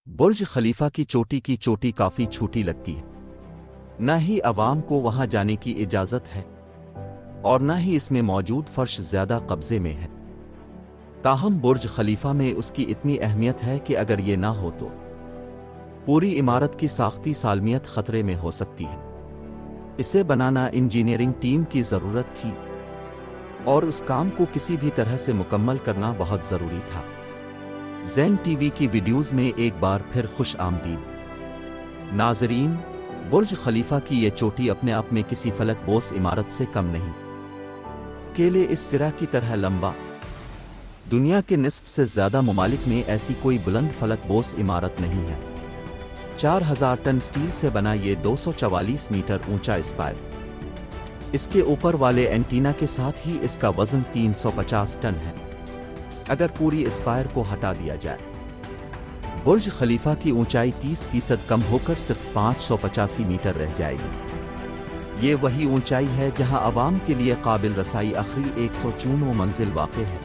बुर्ज खलीफा की चोटी काफी छोटी लगती है। न ही अवाम को वहां जाने की इजाजत है और न ही इसमें मौजूद फर्श ज्यादा कब्जे में है। ताहम बुर्ज खलीफा में उसकी इतनी अहमियत है कि अगर ये ना हो तो पूरी इमारत की साख्ती सालमियत खतरे में हो सकती है। इसे बनाना इंजीनियरिंग टीम की जरूरत थी और उस काम को किसी भी तरह से मुकम्मल करना बहुत जरूरी था। ज़ेन टीवी की वीडियोस में एक बार फिर खुश आमदीद नाजरीन। बुर्ज खलीफा की ये चोटी अपने आप में किसी फलक बोस इमारत से कम नहीं। केले इस सिरा की तरह लंबा। दुनिया के निस्फ से ज्यादा ममालिक में ऐसी कोई बुलंद फलक बोस इमारत नहीं है। 4000 टन स्टील से बना ये 244 मीटर ऊंचा स्पायर, इसके ऊपर वाले एंटीना के साथ ही इसका वजन 350 टन है। अगर पूरी स्पायर को हटा दिया जाए, बुर्ज खलीफा की ऊंचाई 30% कम होकर सिर्फ 585 मीटर रह जाएगी। ये वही ऊंचाई है जहां आवाम के लिए काबिल रसाई आखिरी 194 मंजिल वाक़ है।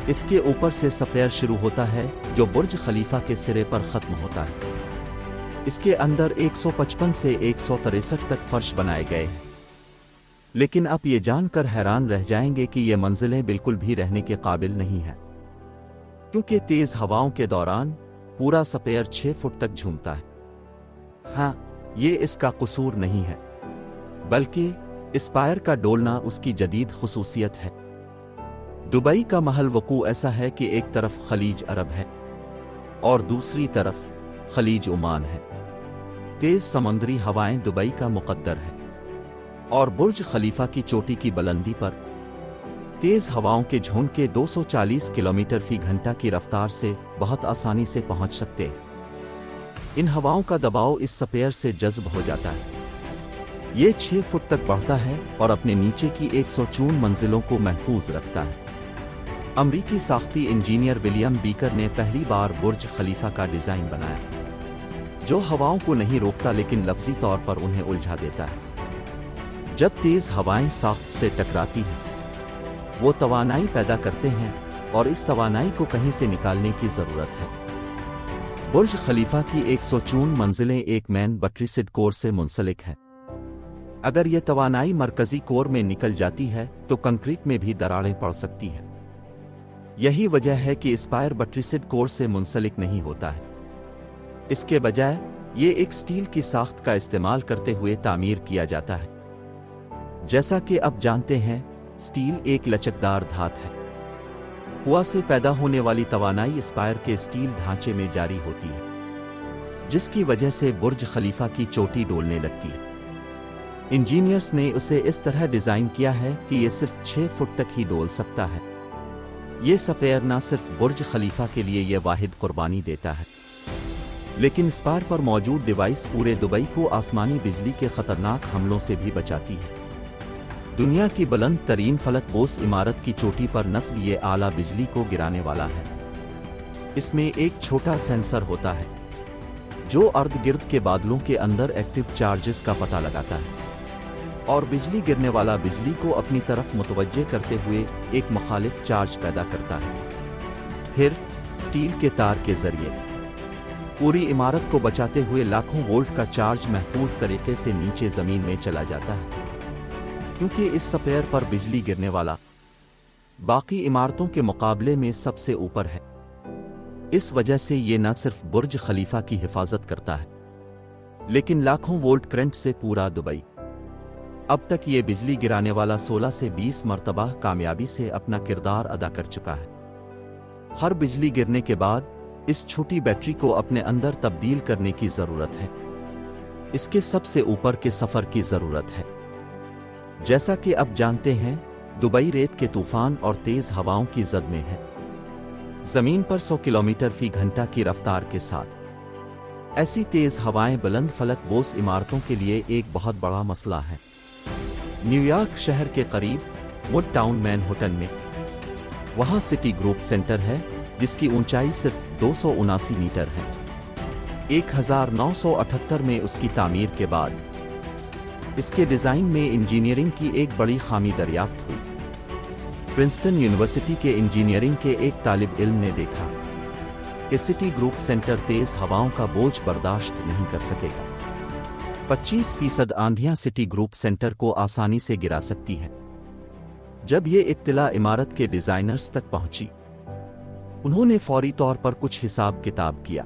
इसके ऊपर से सफ़ेयर शुरू होता है जो बुर्ज खलीफा के सिरे पर ख़त्म होता है। इसके अंदर 155 से 163 तक फर्श बनाए गए हैं। लेकिन आप ये जानकर हैरान रह जाएंगे कि ये मंजिलें बिल्कुल भी रहने के काबिल नहीं है, क्योंकि तेज हवाओं के दौरान पूरा सपेयर 6 फुट तक झूमता है। हाँ, ये इसका कसूर नहीं है, बल्कि स्पायर का डोलना उसकी जदीद खुसूसियत है। दुबई का महल वकू ऐसा है कि एक तरफ खलीज अरब है और दूसरी तरफ खलीज ओमान है। तेज समुद्री हवाएं दुबई का मुकद्दर है और बुर्ज खलीफा की चोटी की बुलंदी पर तेज हवाओं के झोंके 240 किलोमीटर फी घंटा की रफ्तार से बहुत आसानी से पहुंच सकते हैं। इन हवाओं का दबाव इस सपेयर से जज्ब हो जाता है। ये 6 फुट तक बढ़ता है और अपने नीचे की 104 मंजिलों को महफूज रखता है। अमरीकी साख्ती इंजीनियर विलियम बीकर ने पहली बार बुर्ज खलीफा का डिजाइन बनाया, जो हवाओं को नहीं रोकता लेकिन लफ्जी तौर पर उन्हें उलझा देता है। जब तेज हवाएं साख्त से टकराती हैं, वो तवानाई पैदा करते हैं और इस तवानाई को कहीं से निकालने की जरूरत है। बुर्ज खलीफा की 104 मंजिलें एक मेन बट्रिसिड कोर से मुंसलिक है। अगर यह तवानाई मरकजी कोर में निकल जाती है तो कंक्रीट में भी दरारें पड़ सकती हैं। यही वजह है कि स्पायर बट्रिसिड कोर से मुंसलिक नहीं होता है। इसके बजाय ये एक स्टील की साख्त का इस्तेमाल करते हुए तामीर किया जाता है। जैसा कि अब जानते हैं, स्टील एक लचकदार धात है। हवा से पैदा होने वाली तवानाई स्पायर के स्टील ढांचे में जारी होती है, जिसकी वजह से बुर्ज खलीफा की चोटी डोलने लगती है। इंजीनियर्स ने उसे इस तरह डिजाइन किया है कि यह सिर्फ 6 फुट तक ही डोल सकता है। ये सपेयर न सिर्फ बुर्ज खलीफा के लिए यह वाहिद कुर्बानी देता है, लेकिन स्पायर पर मौजूद डिवाइस पूरे दुबई को आसमानी बिजली के खतरनाक हमलों से भी बचाती है। दुनिया की बुलंद तरीन फलक बोस इमारत की चोटी पर नस्ब ये आला बिजली को गिराने वाला है। इसमें एक छोटा सेंसर होता है जो अर्ध गिर्द के बादलों के अंदर एक्टिव चार्जेस का पता लगाता है और बिजली गिरने वाला बिजली को अपनी तरफ मुतवज्जे करते हुए एक मुखालिफ चार्ज पैदा करता है। फिर स्टील के तार के जरिए पूरी इमारत को बचाते हुए लाखों वोल्ट का चार्ज महफूज तरीके से नीचे जमीन में चला जाता है। क्योंकि इस सपेयर पर बिजली गिरने वाला बाकी इमारतों के मुकाबले में सबसे ऊपर है, इस वजह से ये न सिर्फ बुर्ज खलीफा की हिफाजत करता है, लेकिन लाखों वोल्ट करंट से पूरा दुबई। अब तक ये बिजली गिराने वाला 16 से 20 मरतबा कामयाबी से अपना किरदार अदा कर चुका है। हर बिजली गिरने के बाद इस छोटी बैटरी को अपने अंदर तब्दील करने की जरूरत है। इसके सबसे ऊपर के सफर की जरूरत है। जैसा कि अब जानते हैं, दुबई रेत के तूफान और तेज हवाओं की जद में है। जमीन पर 100 किलोमीटर फी घंटा की रफ्तार के साथ ऐसी तेज हवाएं बुलंद फलक बोस इमारतों के लिए एक बहुत बड़ा मसला है। न्यूयॉर्क शहर के करीब वुड टाउन मैनहट्टन में वहां सिटी ग्रुप सेंटर है, जिसकी ऊंचाई सिर्फ 279 मीटर है। 1978 में उसकी तामीर के बाद इसके डिजाइन में इंजीनियरिंग की एक बड़ी खामी दरियाफ्त हुई। प्रिंसटन यूनिवर्सिटी के इंजीनियरिंग के एक तालिब इल्म ने देखा کہ सिटी ग्रुप सेंटर तेज हवाओं का बोझ बर्दाश्त नहीं कर सकेगा। 25% आंधियां सिटी ग्रुप सेंटर को आसानी से गिरा सकती है। जब ये इत्तला इमारत के डिजाइनर्स तक पहुंची, उन्होंने फौरी तौर पर कुछ हिसाब किताब किया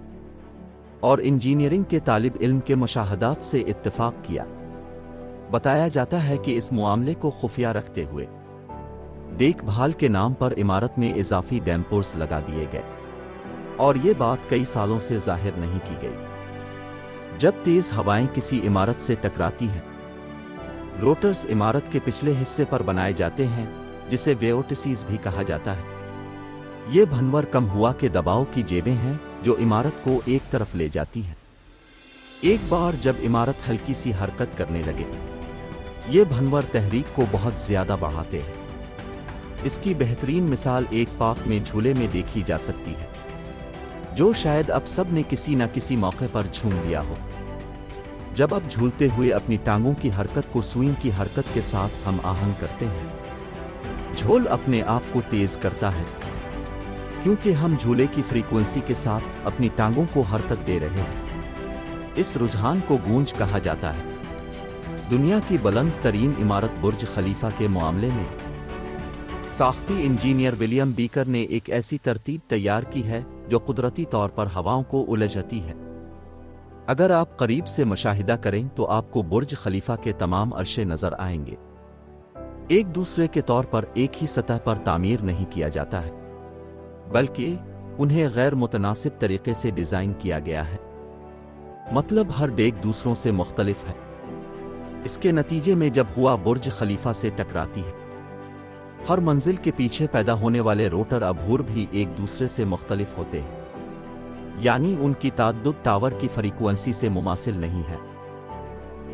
और इंजीनियरिंग के तालिब इल्म के मुशाहदात से इत्तेफाक किया। बताया जाता है कि इस मामले को खुफिया रखते हुए देखभाल के नाम पर इमारत में इजाफी डैम्पर्स लगा दिए गए और ये बात कई सालों से जाहिर नहीं की गई। जब तेज हवाएं किसी इमारत से टकराती हैं, रोटर्स इमारत के पिछले हिस्से पर बनाए जाते हैं, जिसे वेओटिसीज भी कहा जाता है। ये भनवर कम हुआ के दबाव की जेबें हैं जो इमारत को एक तरफ ले जाती हैं। एक बार जब इमारत हल्की सी हरकत करने लगे, ये भनवर तहरीक को बहुत ज्यादा बढ़ाते हैं। इसकी बेहतरीन मिसाल एक पार्क में झूले में देखी जा सकती है, जो शायद अब सब ने किसी न किसी मौके पर झूम लिया हो। जब आप झूलते हुए अपनी टांगों की हरकत को स्विंग की हरकत के साथ हम आहंग करते हैं, झोल अपने आप को तेज करता है, क्योंकि हम झूले की फ्रीक्वेंसी के साथ अपनी टांगों को हरकत दे रहे हैं। इस रुझान को गूंज कहा जाता है। दुनिया की बुलंद तरीन इमारत बुर्ज खलीफा के मामले में साख्ती इंजीनियर विलियम बीकर ने एक ऐसी तरतीब तैयार की है जो कुदरती तौर पर हवाओं को उलझती है। अगर आप करीब से मुशाहिदा करें तो आपको बुर्ज खलीफा के तमाम अर्शे नजर आएंगे। एक दूसरे के तौर पर एक ही सतह पर तामीर नहीं किया जाता है, बल्कि उन्हें गैर मुतनासिब तरीके से डिजाइन किया गया है। मतलब हर डेग दूसरों से मुख्तलिफ है। इसके नतीजे में जब हुआ बुर्ज खलीफा से टकराती है, हर मंजिल के पीछे पैदा होने वाले रोटर अबूर भी एक दूसरे से मुख्तलिफ होते हैं, यानी उनकी ताद्दुद टावर की फ्रीक्वेंसी से मुमासिल नहीं है।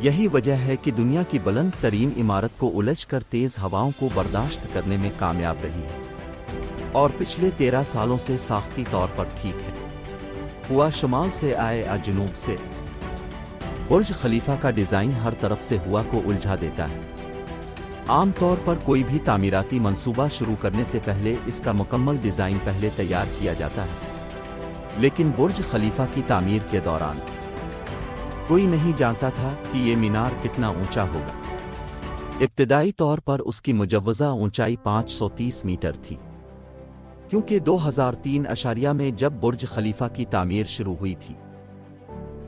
यही वजह है कि दुनिया की बुलंद तरीन इमारत को उलझकर तेज हवाओं को बर्दाश्त करने में कामयाब रही है और पिछले 13 सालों से साख्ती तौर पर ठीक है। हुआ शुमाल से आए या जनूब से, बुर्ज खलीफा का डिजाइन हर तरफ से हुआ को उलझा देता है। आमतौर पर कोई भी तामीराती मंसूबा शुरू करने से पहले इसका मुकम्मल डिजाइन पहले तैयार किया जाता है, लेकिन बुर्ज खलीफा की तामीर के दौरान कोई नहीं जानता था कि ये मीनार कितना ऊंचा होगा। इब्तिदाई तौर पर उसकी मुजव्वज़ा ऊंचाई 530 मीटर थी, क्योंकि 2003 में जब बुर्ज खलीफा की तामीर शुरू हुई थी,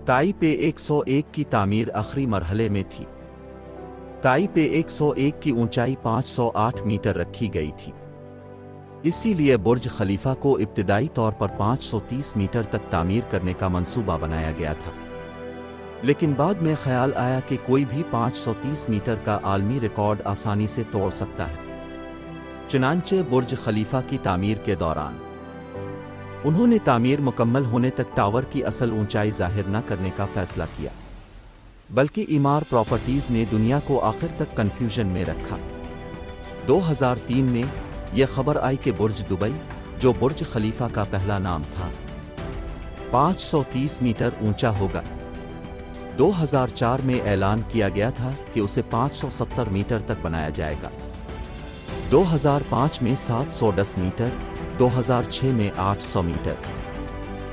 ताइपे 101 की तामीर आखिरी मरहले में थी। ताइपे 101 की ऊंचाई 508 मीटर रखी गई थी। इसीलिए बुर्ज खलीफा को इब्तिदाई तौर पर 530 मीटर तक तामीर करने का मंसूबा बनाया गया था, लेकिन बाद में ख्याल आया कि कोई भी 530 मीटर का आलमी रिकॉर्ड आसानी से तोड़ सकता है। चुनांचे बुर्ज खलीफा की तामीर के दौरान उन्होंने तामीर मुकम्मल होने तक टावर की असल ऊंचाई जाहिर न करने का फैसला किया, बल्कि ईमार प्रॉपर्टीज ने दुनिया को आखिर तक कंफ्यूजन में रखा। 2003 में यह खबर आई कि बुर्ज दुबई, जो बुर्ज खलीफा का पहला नाम था, 530 मीटर ऊंचा होगा। 2004 में ऐलान किया गया था कि उसे 570 मीटर तक बनाया जाएगा। 2005 में 710 मीटर, 2006 में 800 मीटर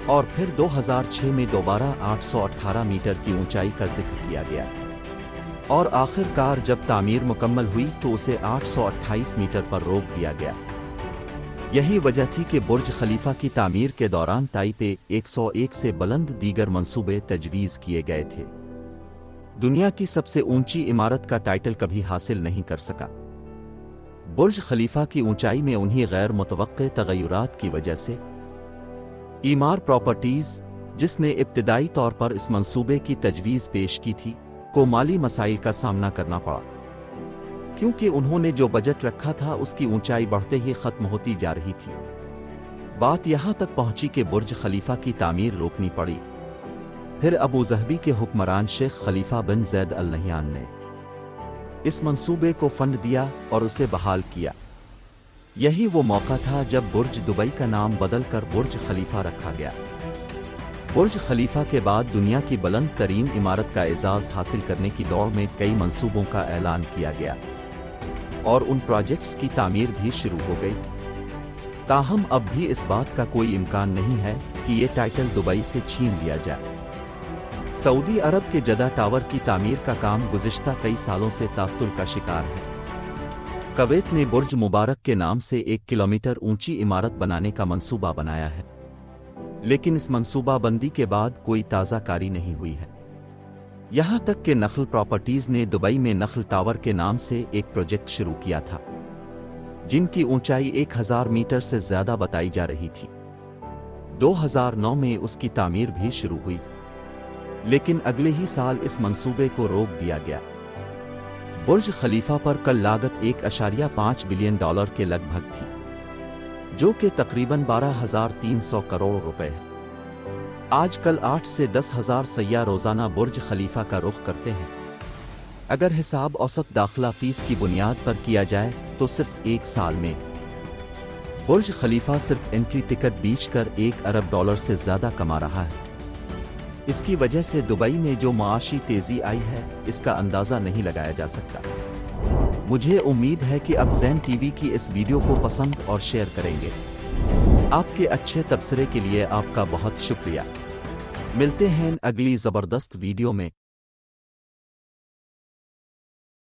और फिर 2006 में दोबारा 818 मीटर की ऊंचाई का जिक्र किया गया और आखिरकार जब तामीर मुकम्मल हुई तो उसे 828 मीटर पर रोक दिया गया। यही वजह थी कि बुर्ज खलीफा की तामीर के दौरान ताइपे 101 से बुलंद दीगर मंसूबे तजवीज़ किए गए थे। दुनिया की सबसे ऊंची इमारत का टाइटल कभी हासिल नहीं कर सका। बुर्ज खलीफा की ऊंचाई में उन्हीं गैर मुतवक्के तगय्युरात की वजह से ईमार प्रॉपर्टीज, जिसने इब्तिदाई तौर पर इस मंसूबे की तजवीज़ पेश की थी, को माली मसाइल का सामना करना पड़ा, क्योंकि उन्होंने जो बजट रखा था उसकी ऊंचाई बढ़ते ही खत्म होती जा रही थी। बात यहां तक पहुंची कि बुर्ज खलीफा की तामीर रोकनी पड़ी। फिर अबू ज़हबी के हुक्मरान शेख खलीफा बिन ज़ैद अल नहयान ने इस मंसूबे को फंड दिया और उसे बहाल किया। यही वो मौका था जब बुर्ज दुबई का नाम बदलकर बुर्ज खलीफा रखा गया। बुर्ज खलीफा के बाद दुनिया की बुलंद तरीन इमारत का एजाज़ हासिल करने की दौड़ में कई मंसूबों का ऐलान किया गया और उन प्रोजेक्ट्स की तामीर भी शुरू हो गई। ताहम अब भी इस बात का कोई इम्कान नहीं है कि ये टाइटल दुबई से छीन लिया जाए। सऊदी अरब के जदा टावर की तामीर का काम गुज़िश्ता कई सालों से ताअत्तुल का शिकार है। कुवैत ने बुर्ज मुबारक के नाम से 1 किलोमीटर ऊंची इमारत बनाने का मंसूबा बनाया है, लेकिन इस मंसूबाबंदी के बाद कोई ताज़ा कारी नहीं हुई है। यहाँ तक कि नखल प्रॉपर्टीज ने दुबई में नखल टावर के नाम से एक प्रोजेक्ट शुरू किया था, जिनकी ऊंचाई 1000 मीटर से ज्यादा बताई जा रही थी। 2009 में उसकी तामीर भी शुरू हुई, लेकिन अगले ही साल इस मंसूबे को रोक दिया गया। बुर्ज खलीफा पर कल लागत 1.5 बिलियन डॉलर के लगभग थी, जो कि तकरीबन 12,300 करोड़ रुपए है। आजकल 8 से 10,000 सय्याह रोजाना बुर्ज खलीफा का रुख करते हैं। अगर हिसाब औसत दाखिला फीस की बुनियाद पर किया जाए तो सिर्फ 1 साल में बुर्ज खलीफा सिर्फ एंट्री टिकट बेचकर $1 अरब से ज्यादा कमा रहा है। इसकी वजह से दुबई में जो माशी तेजी आई है, इसका अंदाजा नहीं लगाया जा सकता। मुझे उम्मीद है कि आप ज़ैन टीवी की इस वीडियो को पसंद और शेयर करेंगे। आपके अच्छे तबसरे के लिए आपका बहुत शुक्रिया। मिलते हैं अगली ज़बरदस्त वीडियो में।